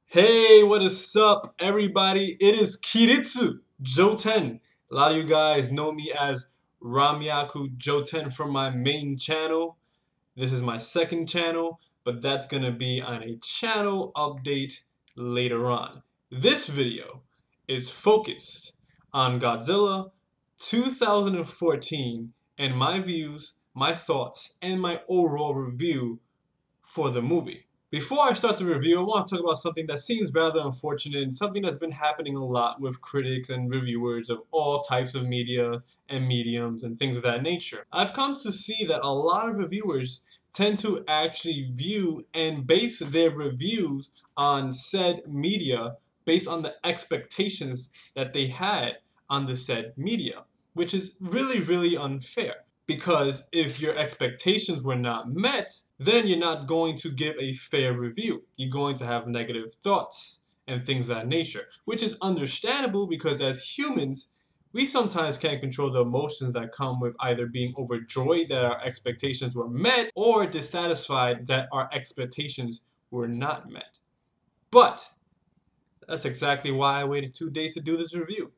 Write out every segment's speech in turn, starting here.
Hey, what is up, everybody? It is Kiritsu, Jouten. A lot of you guys know me as Ramyaku Jouten from my main channel. This is my second channel, but that's gonna be on a channel update later on. This video is focused on Godzilla 2014 and my views, my thoughts, and my overall review for the movie. Before I start the review, I want to talk about something that seems rather unfortunate and something that's been happening a lot with critics and reviewers of all types of media and mediums and things of that nature. I've come to see that a lot of reviewers tend to actually view and base their reviews on said media based on the expectations that they had on the said media, which is really unfair. Because if your expectations were not met, then you're not going to give a fair review. You're going to have negative thoughts and things of that nature, which is understandable because as humans, we sometimes can't control the emotions that come with either being overjoyed that our expectations were met or dissatisfied that our expectations were not met. But that's exactly why I waited 2 days to do this review.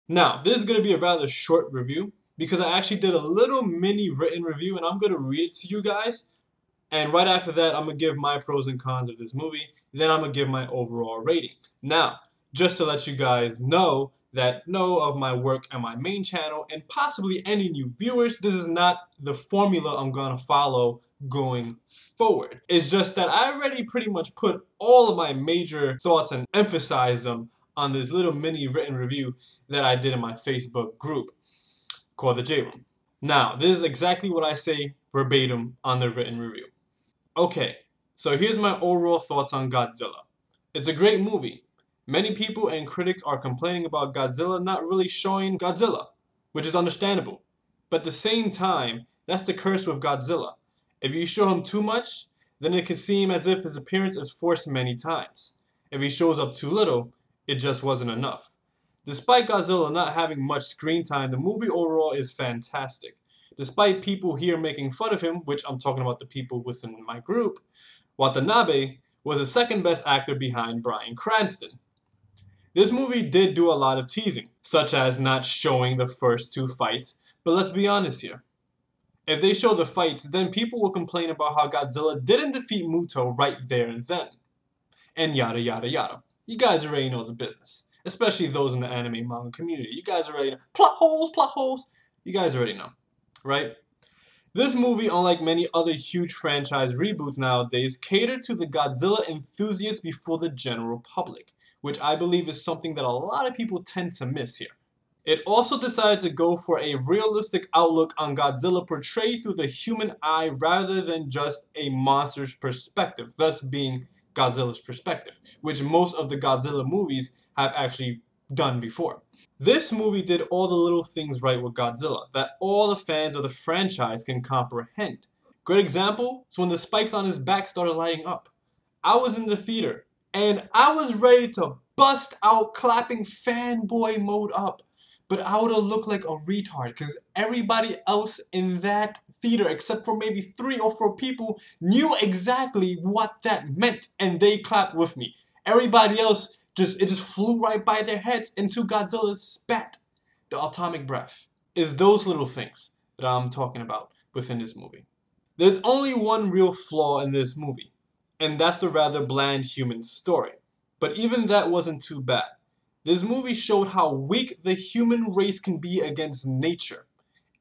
Now, this is going to be a rather short review because I actually did a little mini written review and I'm going to read it to you guys. And right after that, I'm going to give my pros and cons of this movie. Then I'm going to give my overall rating. Now, just to let you guys know of my work on my main channel and possibly any new viewers, this is not the formula I'm going to follow going forward. It's just that I already pretty much put all of my major thoughts and emphasized them on this little mini written review that I did in my Facebook group called the J Room. Now, this is exactly what I say verbatim on the written review. Okay, so here's my overall thoughts on Godzilla. It's a great movie. Many people and critics are complaining about Godzilla not really showing Godzilla, which is understandable. But at the same time, that's the curse with Godzilla. If you show him too much, then it can seem as if his appearance is forced many times. If he shows up too little, it just wasn't enough. Despite Godzilla not having much screen time, the movie overall is fantastic. Despite people here making fun of him, which I'm talking about the people within my group, Watanabe was the second best actor behind Bryan Cranston. This movie did do a lot of teasing, such as not showing the first two fights, but let's be honest here. If they show the fights, then people will complain about how Godzilla didn't defeat Muto right there and then. And yada yada yada. You guys already know the business. Especially those in the anime manga community. You guys already know. Plot holes, plot holes. You guys already know. Right? This movie, unlike many other huge franchise reboots nowadays, catered to the Godzilla enthusiasts before the general public, which I believe is something that a lot of people tend to miss here. It also decided to go for a realistic outlook on Godzilla portrayed through the human eye rather than just a monster's perspective, thus being Godzilla's perspective, which most of the Godzilla movies have actually done before. This movie did all the little things right with Godzilla that all the fans of the franchise can comprehend. Great example is when the spikes on his back started lighting up. I was in the theater and I was ready to bust out clapping fanboy mode up. But I would have looked like a retard because everybody else in that theater, except for maybe 3 or 4 people, knew exactly what that meant and they clapped with me. Everybody else just flew right by their heads into Godzilla's spat. The atomic breath. Is those little things that I'm talking about within this movie. There's only one real flaw in this movie, and that's the rather bland human story. But even that wasn't too bad. This movie showed how weak the human race can be against nature.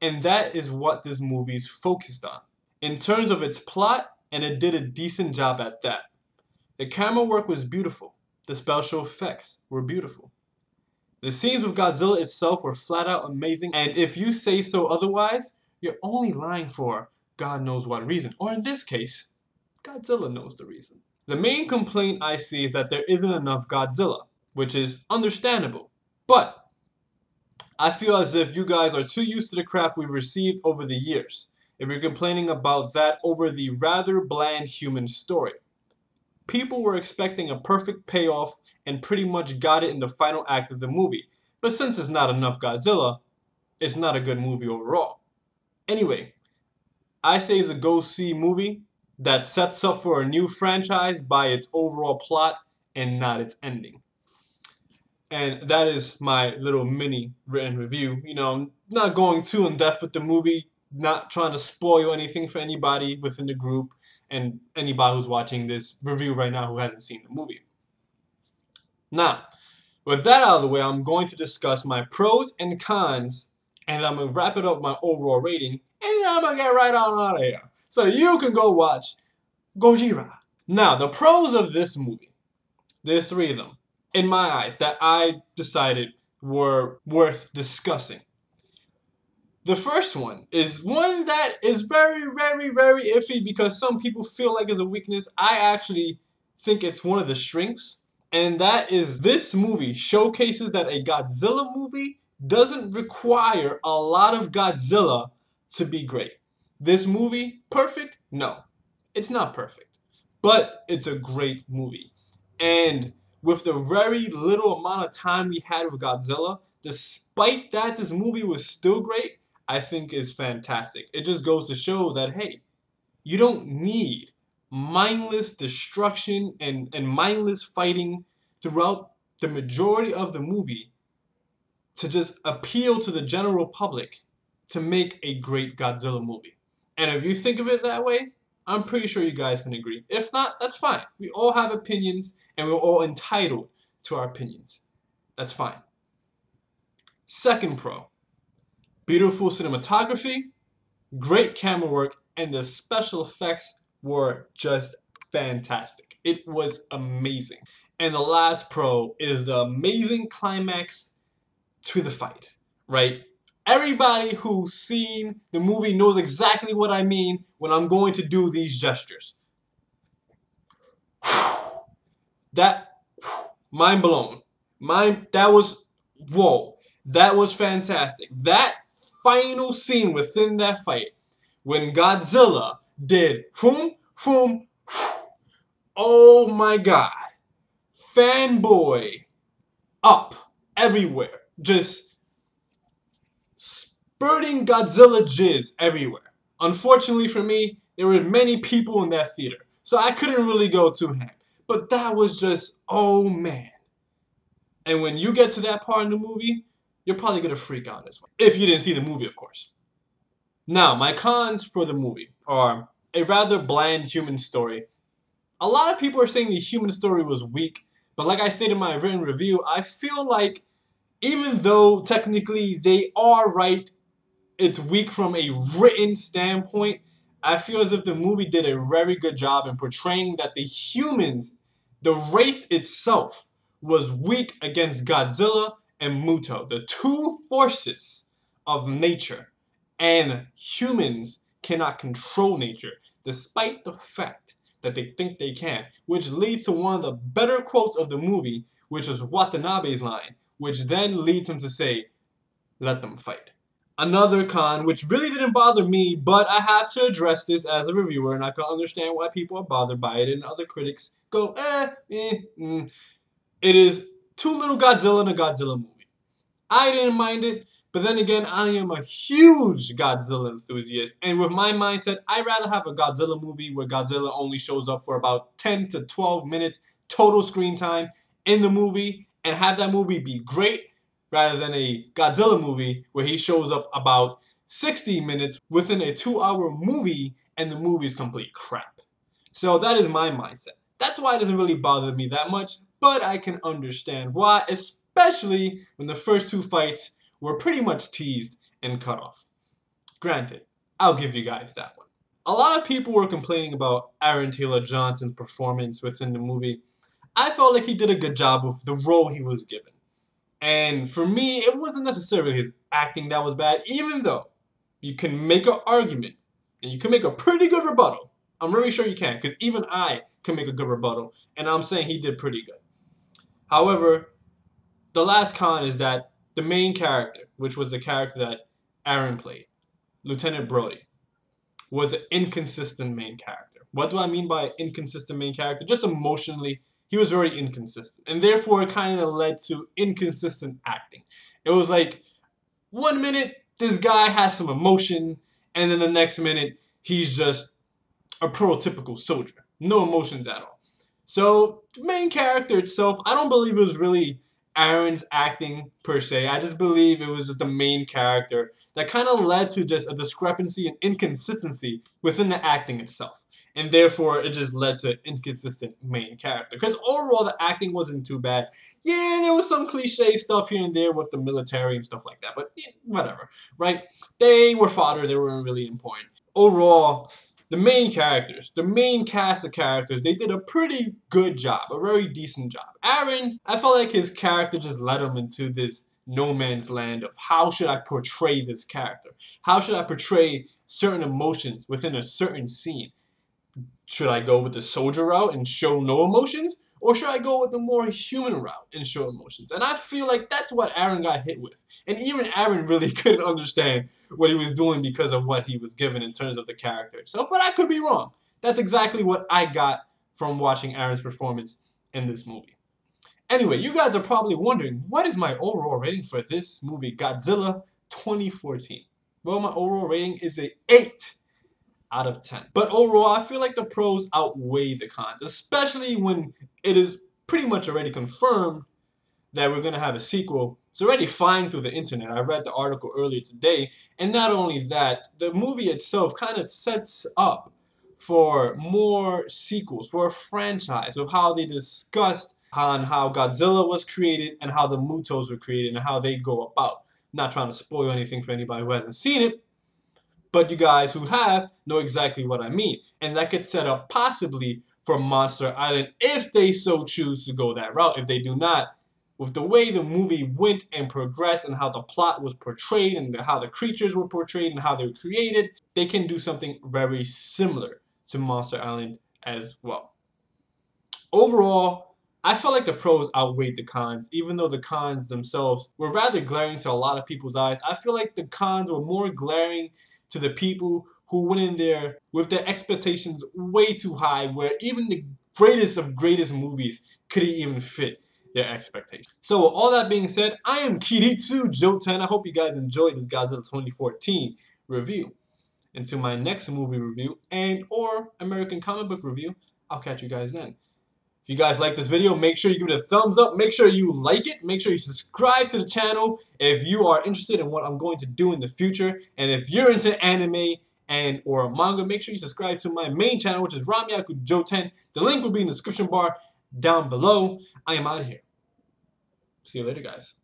And that is what this movie is focused on. In terms of its plot, and it did a decent job at that. The camera work was beautiful. The special effects were beautiful. The scenes with Godzilla itself were flat out amazing, and if you say so otherwise, you're only lying for God knows what reason. Or in this case, Godzilla knows the reason. The main complaint I see is that there isn't enough Godzilla, which is understandable. But I feel as if you guys are too used to the crap we've received over the years, if you're complaining about that over the rather bland human story. People were expecting a perfect payoff and pretty much got it in the final act of the movie. But since it's not enough Godzilla, it's not a good movie overall. Anyway, I say it's a go-see movie that sets up for a new franchise by its overall plot and not its ending. And that is my little mini written review. You know, I'm not going too in depth with the movie, not trying to spoil anything for anybody within the group and anybody who's watching this review right now who hasn't seen the movie. Now, with that out of the way, I'm going to discuss my pros and cons, and I'm going to wrap it up with my overall rating, and then I'm going to get right on out of here. So you can go watch Gojira. Now, the pros of this movie, there's 3 of them, in my eyes, that I decided were worth discussing. The first one is one that is very, very, very iffy because some people feel like it's a weakness. I actually think it's one of the strengths. And that is this movie showcases that a Godzilla movie doesn't require a lot of Godzilla to be great. This movie, perfect? No, it's not perfect. But it's a great movie. And with the very little amount of time we had with Godzilla, despite that this movie was still great, I think is fantastic. It just goes to show that, hey, you don't need mindless destruction and mindless fighting throughout the majority of the movie to just appeal to the general public to make a great Godzilla movie. And if you think of it that way, I'm pretty sure you guys can agree. If not, that's fine. We all have opinions and we're all entitled to our opinions. That's fine. Second pro. Beautiful cinematography, great camera work, and the special effects were just fantastic. It was amazing. And the last pro is the amazing climax to the fight, right? Everybody who's seen the movie knows exactly what I mean when I'm going to do these gestures. That, mind blown. That was, whoa. That was fantastic. That final scene within that fight, when Godzilla did boom, boom, oh my god. Fanboy up everywhere. Just spurting Godzilla jizz everywhere. Unfortunately for me, there were many people in that theater, so I couldn't really go too ham. But that was just, oh man. And when you get to that part in the movie, you're probably going to freak out as well. If you didn't see the movie, of course. Now, my cons for the movie are a rather bland human story. A lot of people are saying the human story was weak, but like I stated in my written review, I feel like even though technically they are right, it's weak from a written standpoint, I feel as if the movie did a very good job in portraying that the humans, the race itself, was weak against Godzilla and Muto, the 2 forces of nature. And humans cannot control nature, despite the fact that they think they can, which leads to one of the better quotes of the movie, which is Watanabe's line, which then leads him to say, let them fight. Another con, which really didn't bother me, but I have to address this as a reviewer, and I can understand why people are bothered by it, and other critics go, It is too little Godzilla in a Godzilla movie. I didn't mind it, but then again, I am a huge Godzilla enthusiast, and with my mindset, I'd rather have a Godzilla movie where Godzilla only shows up for about 10 to 12 minutes total screen time in the movie, and have that movie be great, rather than a Godzilla movie where he shows up about 60 minutes within a 2-hour movie, and the movie is complete crap. So that is my mindset. That's why it doesn't really bother me that much, but I can understand why, especially when the first 2 fights were pretty much teased and cut off. Granted, I'll give you guys that one. A lot of people were complaining about Aaron Taylor Johnson's performance within the movie. I felt like he did a good job with the role he was given. And for me, it wasn't necessarily his acting that was bad, even though you can make an argument and you can make a pretty good rebuttal. I'm really sure you can, because even I can make a good rebuttal, and I'm saying he did pretty good. However, the last con is that the main character, which was the character that Aaron played, Lieutenant Brody, was an inconsistent main character. What do I mean by inconsistent main character? Just emotionally, he was very inconsistent. And therefore, it kind of led to inconsistent acting. It was like, one minute, this guy has some emotion, and then the next minute, he's just a prototypical soldier. No emotions at all. So, the main character itself, I don't believe it was really Aaron's acting per se. I just believe it was just the main character that kind of led to just a discrepancy and inconsistency within the acting itself. And therefore, it just led to an inconsistent main character. Because overall, the acting wasn't too bad. Yeah, there was some cliche stuff here and there with the military and stuff like that. But yeah, whatever, right? They were fodder. They weren't really important. Overall, the main characters, the main cast of characters, they did a pretty good job, a very decent job. Aaron, I felt like his character just led him into this no man's land of how should I portray this character? How should I portray certain emotions within a certain scene? Should I go with the soldier route and show no emotions? Or should I go with the more human route and show emotions? And I feel like that's what Aaron got hit with. And even Aaron really couldn't understand what he was doing because of what he was given in terms of the character itself. But I could be wrong. That's exactly what I got from watching Aaron's performance in this movie. Anyway, you guys are probably wondering, what is my overall rating for this movie, Godzilla 2014? Well, my overall rating is an 8 out of 10. But overall, I feel like the pros outweigh the cons, especially when it is pretty much already confirmed that we're going to have a sequel. It's already flying through the internet. I read the article earlier today. And not only that, the movie itself kind of sets up for more sequels, for a franchise of how they discussed on how Godzilla was created and how the Mutos were created and how they go about. Not trying to spoil anything for anybody who hasn't seen it, but you guys who have know exactly what I mean. And that could set up possibly for Monster Island if they so choose to go that route. If they do not, with the way the movie went and progressed and how the plot was portrayed and how the creatures were portrayed and how they were created, they can do something very similar to Monster Island as well. Overall, I felt like the pros outweighed the cons, even though the cons themselves were rather glaring to a lot of people's eyes. I feel like the cons were more glaring to the people who went in there with their expectations way too high, where even the greatest of greatest movies couldn't even fit their expectations. So with all that being said, I am Kiritsu Jouten. I hope you guys enjoyed this Godzilla 2014 review. Until my next movie review and or American comic book review, I'll catch you guys then. If you guys like this video, make sure you give it a thumbs up. Make sure you like it. Make sure you subscribe to the channel if you are interested in what I'm going to do in the future. And if you're into anime and or manga, make sure you subscribe to my main channel, which is Ramyaku Jouten. The link will be in the description bar down below. I am out of here. See you later, guys.